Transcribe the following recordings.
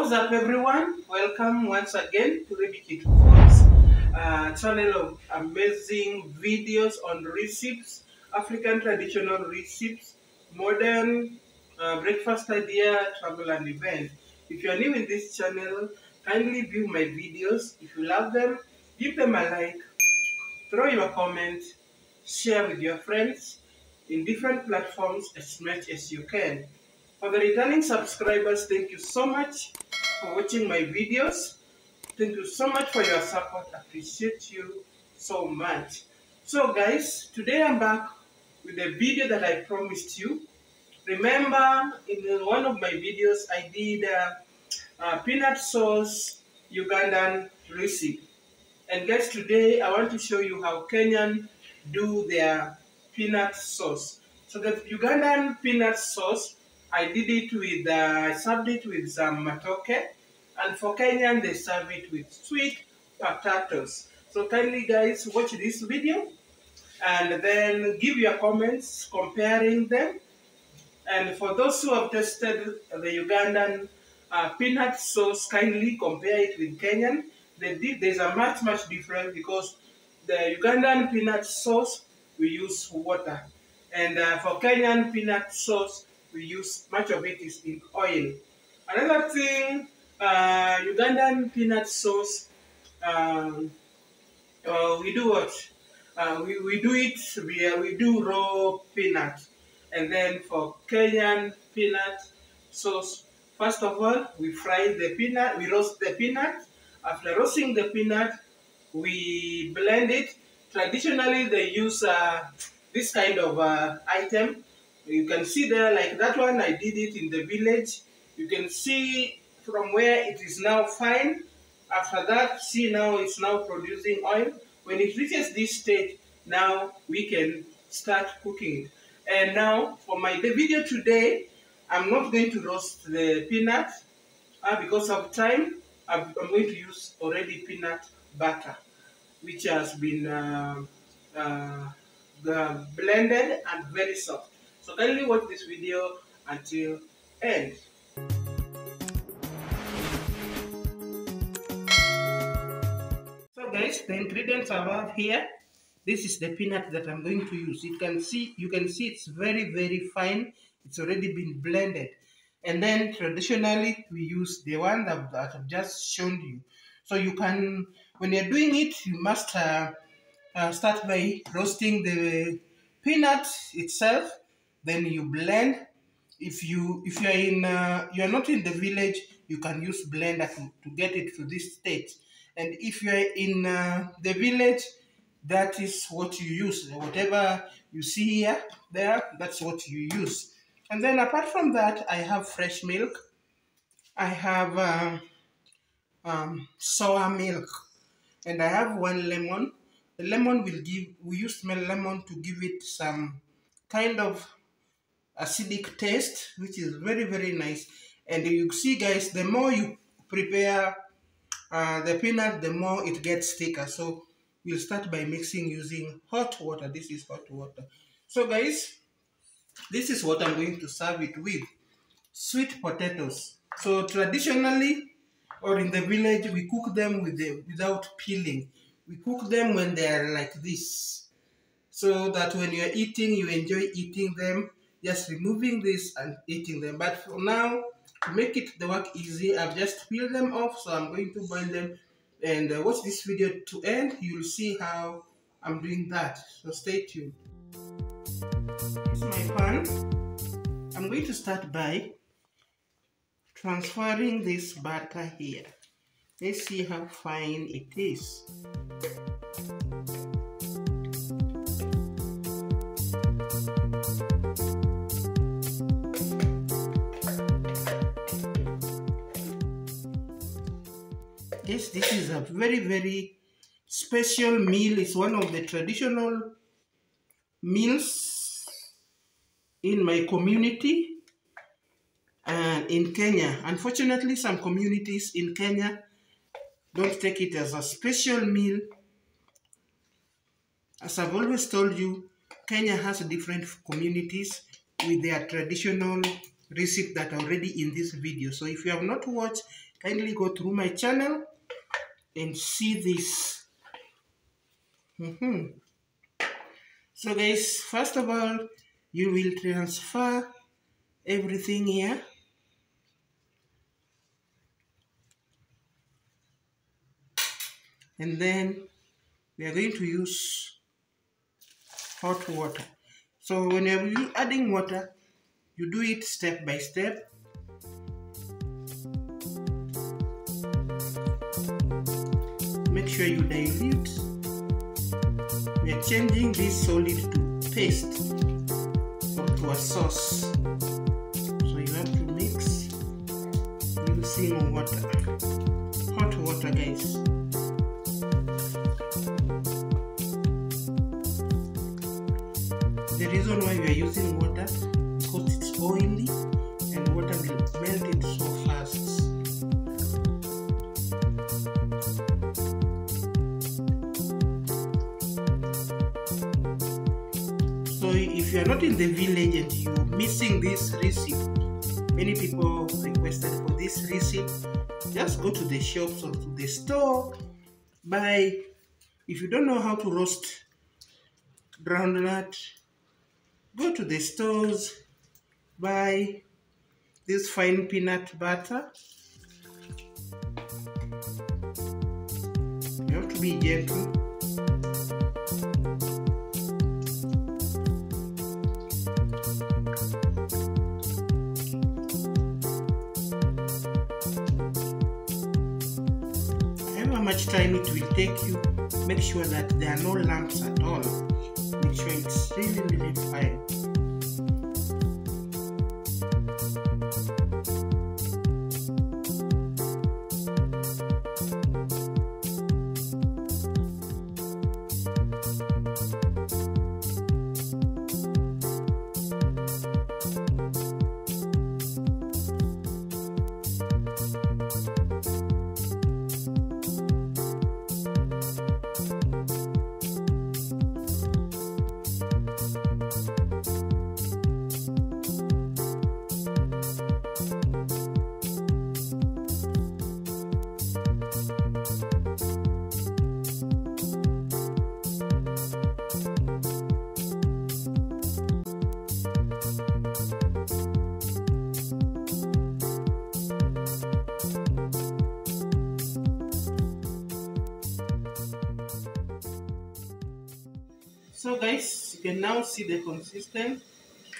What's up everyone? Welcome once again to Rebecca Foods, channel of amazing videos on recipes, African traditional recipes, modern breakfast idea, travel and event. If you are new in this channel, kindly view my videos. If you love them, give them a like, throw your comment, share with your friends in different platforms as much as you can. For the returning subscribers, thank you so much for watching my videos. Thank you so much for your support. I appreciate you so much. So guys, today I'm back with a video that I promised you. Remember, in one of my videos, I did peanut sauce Ugandan recipe. And guys, today I want to show you how Kenyan do their peanut sauce. So the Ugandan peanut sauce, I did it with, I served it with some matoke. And for Kenyan, they serve it with sweet potatoes. So kindly guys, watch this video and then give your comments comparing them. And for those who have tested the Ugandan peanut sauce, kindly compare it with Kenyan. There's a much difference because the Ugandan peanut sauce, we use water. And for Kenyan peanut sauce, we use, much of it is in oil. Another thing, Ugandan peanut sauce, we do what? We do raw peanut. And then for Kenyan peanut sauce, first of all, we fry the peanut, we roast the peanut. After roasting the peanut, we blend it. Traditionally, they use this kind of item. You can see there, like that one, I did it in the village. You can see from where it is now fine. After that, see now it's now producing oil. When it reaches this stage, now we can start cooking it. And now, for my video today, I'm not going to roast the peanut because of time. I'm going to use already peanut butter, which has been blended and very soft. So kindly watch this video until end. So guys, the ingredients I have here. This is the peanut that I'm going to use. You can see it's very fine. It's already been blended. And then traditionally we use the one that I've just shown you. So you can, when you're doing it, you must start by roasting the peanut itself. Then you blend. If you're not in the village, you can use blender to get it to this state. And if you're in the village, that is what you use. Whatever you see here, that's what you use. And then apart from that, I have fresh milk. I have sour milk. And I have one lemon. The lemon we use lemon to give it some kind of acidic taste, which is very nice. And you see guys, the more you prepare the peanut, the more it gets thicker. So we'll start by mixing using hot water. This is hot water. So guys, this is what I'm going to serve it with. Sweet potatoes. So traditionally, or in the village, we cook them without peeling. We cook them when they are like this. So that when you're eating, you enjoy eating them, just removing this and eating them. But for now, to make it the work easy, I've just peeled them off. So I'm going to boil them. And watch this video to end. You'll see how I'm doing that. So stay tuned. Here's my pan. I'm going to start by transferring this butter here. Let's see how fine it is. Yes, this is a very special meal. It's one of the traditional meals in my community and in Kenya. Unfortunately, some communities in Kenya don't take it as a special meal. As I've always told you, Kenya has different communities with their traditional recipe that are already in this video. So if you have not watched, kindly go through my channel and see this. So guys, first of all, you will transfer everything here. And then we are going to use hot water. So when you're adding water, you do it step by step. Make sure you dilute. We are changing this solid to paste or to a sauce. So you have to mix using water. Hot water, guys. The reason why we are using water is because it's oily and water will melt it so fast. So if you are not in the village and you're missing this recipe, many people requested for this recipe, just go to the shops or to the store, buy. If you don't know how to roast groundnut, go to the stores, buy this fine peanut butter. You have to be gentle. However much time it will take you, make sure that there are no lumps at all. Make sure it's really fine. So guys, you can now see the consistency.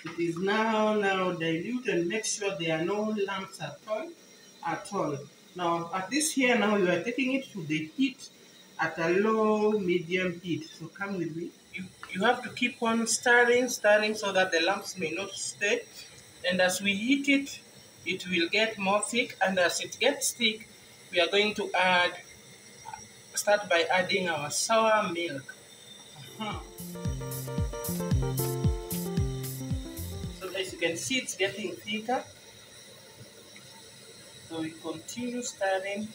It is now dilute, and make sure there are no lumps at all. Now at this here, now you are taking it to the heat at a low medium heat. So come with me. You have to keep on stirring so that the lumps may not stay. And as we heat it, it will get more thick. And as it gets thick, we are going to start by adding our sour milk. So as you can see, it's getting thicker. So we continue stirring.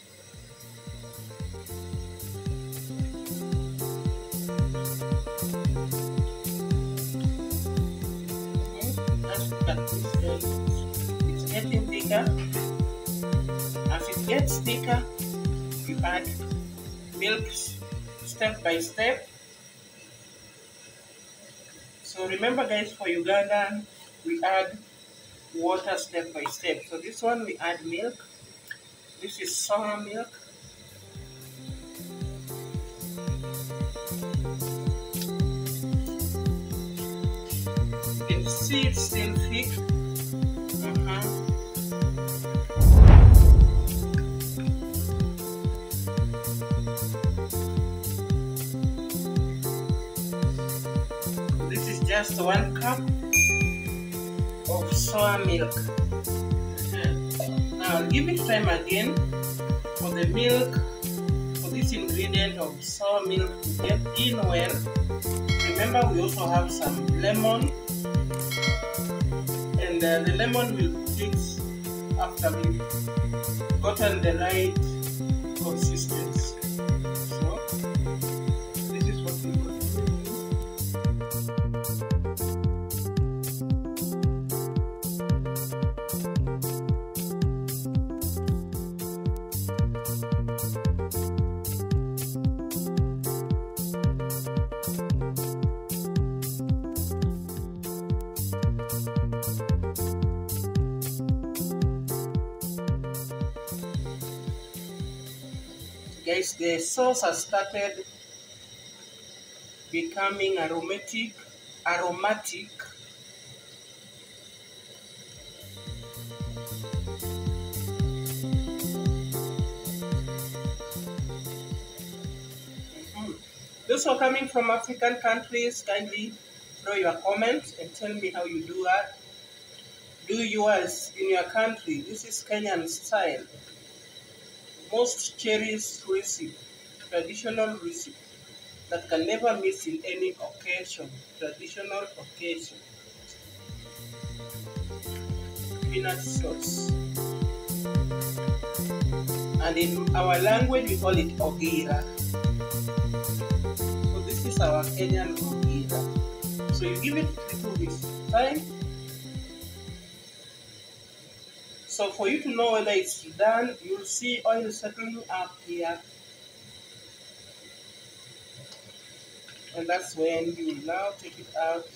As look at this, it's getting thicker. As it gets thicker, you add milk step by step. So remember guys, for Ugandan, we add water step by step. So this one we add milk. This is sour milk. You can see it's still thick. This is just 1 cup of sour milk. Now I'll give it time again for the milk, for this ingredient of sour milk to get in well. Remember, we also have some lemon, and the lemon will fix after we've gotten the right consistency. So this is what we got. Guys, the sauce has started becoming aromatic. Those who are coming from African countries, kindly throw your comments and tell me how you do that. Do yours in your country. This is Kenyan style. Most cherished recipe, traditional recipe that can never miss in any occasion. Traditional occasion. Peanut sauce. And in our language we call it OGIRA. So this is our Kenyan OGIRA. So you give it a little bit time. So for you to know whether it's done, you'll see oil settling up here. And that's when you will now take it out.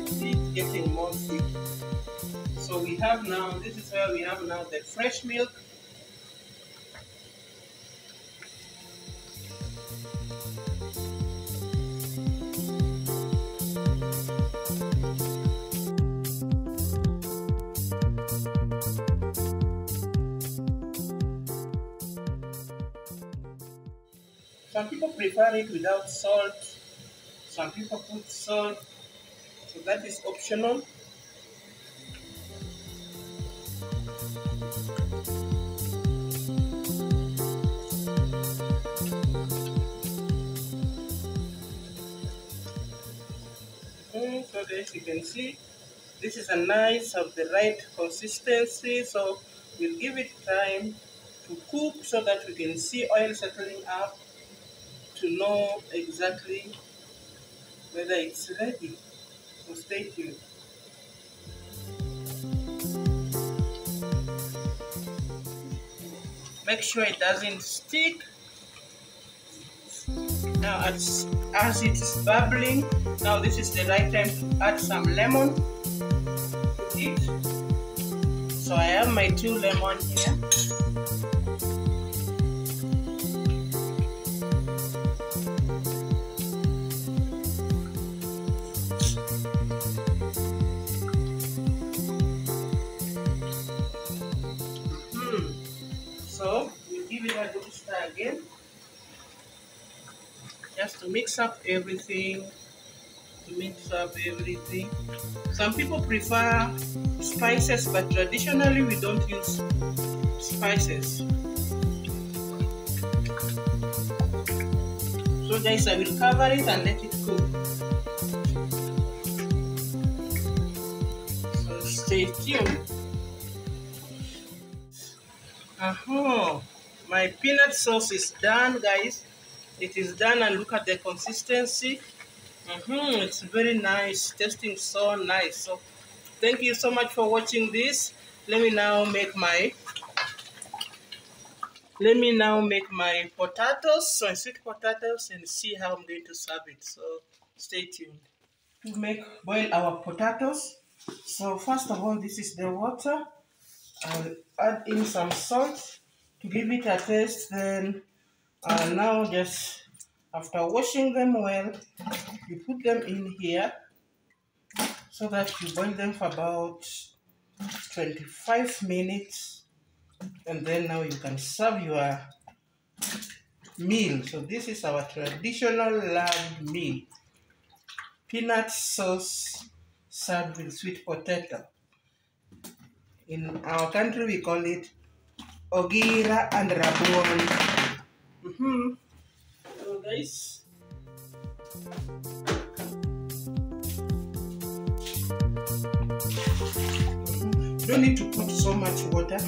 See it getting more thick. So we have now, this is where we have now the fresh milk. Some people prefer it without salt. Some people put salt. So that is optional. So as you can see, this is a nice of the right consistency. So we'll give it time to cook so that we can see oil settling up to know exactly whether it's ready. So stay tuned. Make sure it doesn't stick. Now as it's bubbling, now this is the right time to add some lemon to it. So I have my 2 lemons here. So we'll give it a good stir again, just to mix up everything. Some people prefer spices, but traditionally we don't use spices. So guys, I will cover it and let it cook. So stay tuned. My peanut sauce is done, guys. It is done, and look at the consistency. It's very nice, tasting so nice. So thank you so much for watching this. Let me now make my potatoes, so sweet potatoes, and see how I'm going to serve it. So stay tuned. To boil our potatoes. So first of all, this is the water. I'll add in some salt to give it a taste. Then now, just after washing them well, you put them in here so that you boil them for about 25 minutes, and then now you can serve your meal. So this is our traditional loved meal, peanut sauce served with sweet potato. In our country we call it OGIRA and rabuon. So guys, you don't need to put so much water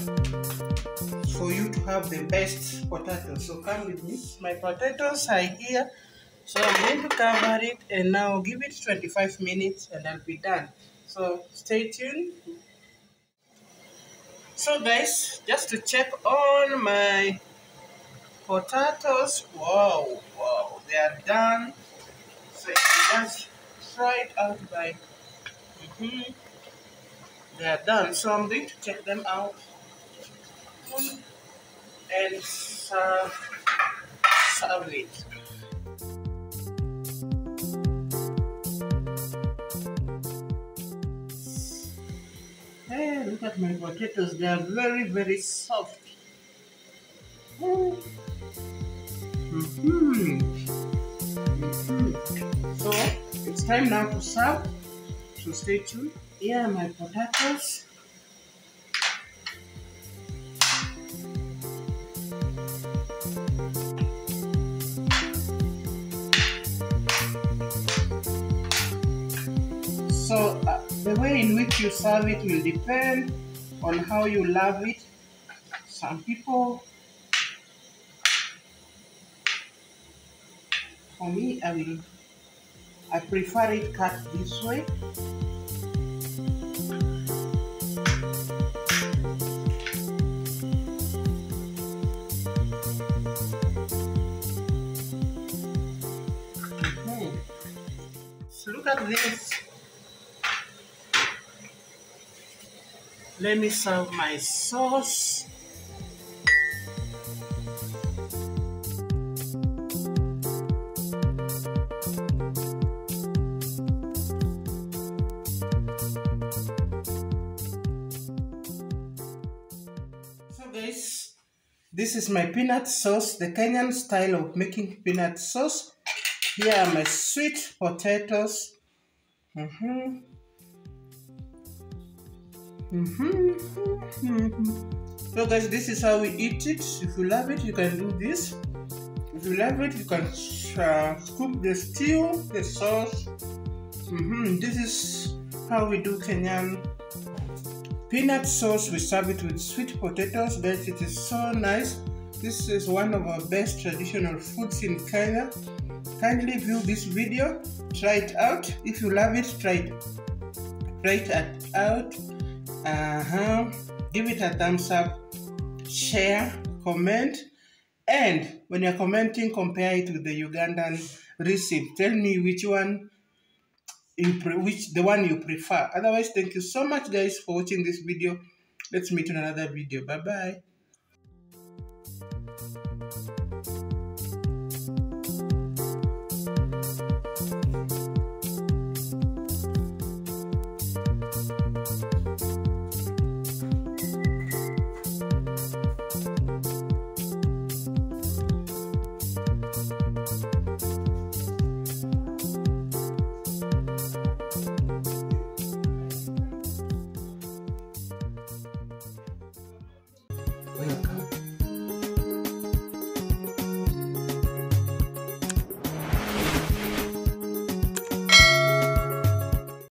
for you to have the best potatoes. So come with me. My potatoes are here. So I'm going to cover it and now give it 25 minutes and I'll be done. So stay tuned. So guys, just to check on my potatoes. Wow, they are done. So you just try it out by they are done. So I'm going to check them out. spoon and serve it. Hey, look at my potatoes. They are very, very soft. So it's time now to serve. So stay tuned. Here are my potatoes. So the way in which you serve it will depend on how you love it. Some people, for me, I prefer it cut this way. So look at this. Let me serve my sauce. So guys, this is my peanut sauce, the Kenyan style of making peanut sauce. Here are my sweet potatoes. So guys, this is how we eat it. If you love it, you can do this. If you love it, you can scoop the stew, the sauce. This is how we do Kenyan peanut sauce. We serve it with sweet potatoes. Guys, it is so nice. This is one of our best traditional foods in Kenya. Kindly view this video, try it out. If you love it, try it out. Give it a thumbs up, share, comment, and when you're commenting, compare it with the Ugandan recipe. Tell me which one the one you prefer. Otherwise, thank you so much guys for watching this video. Let's meet in another video. Bye bye.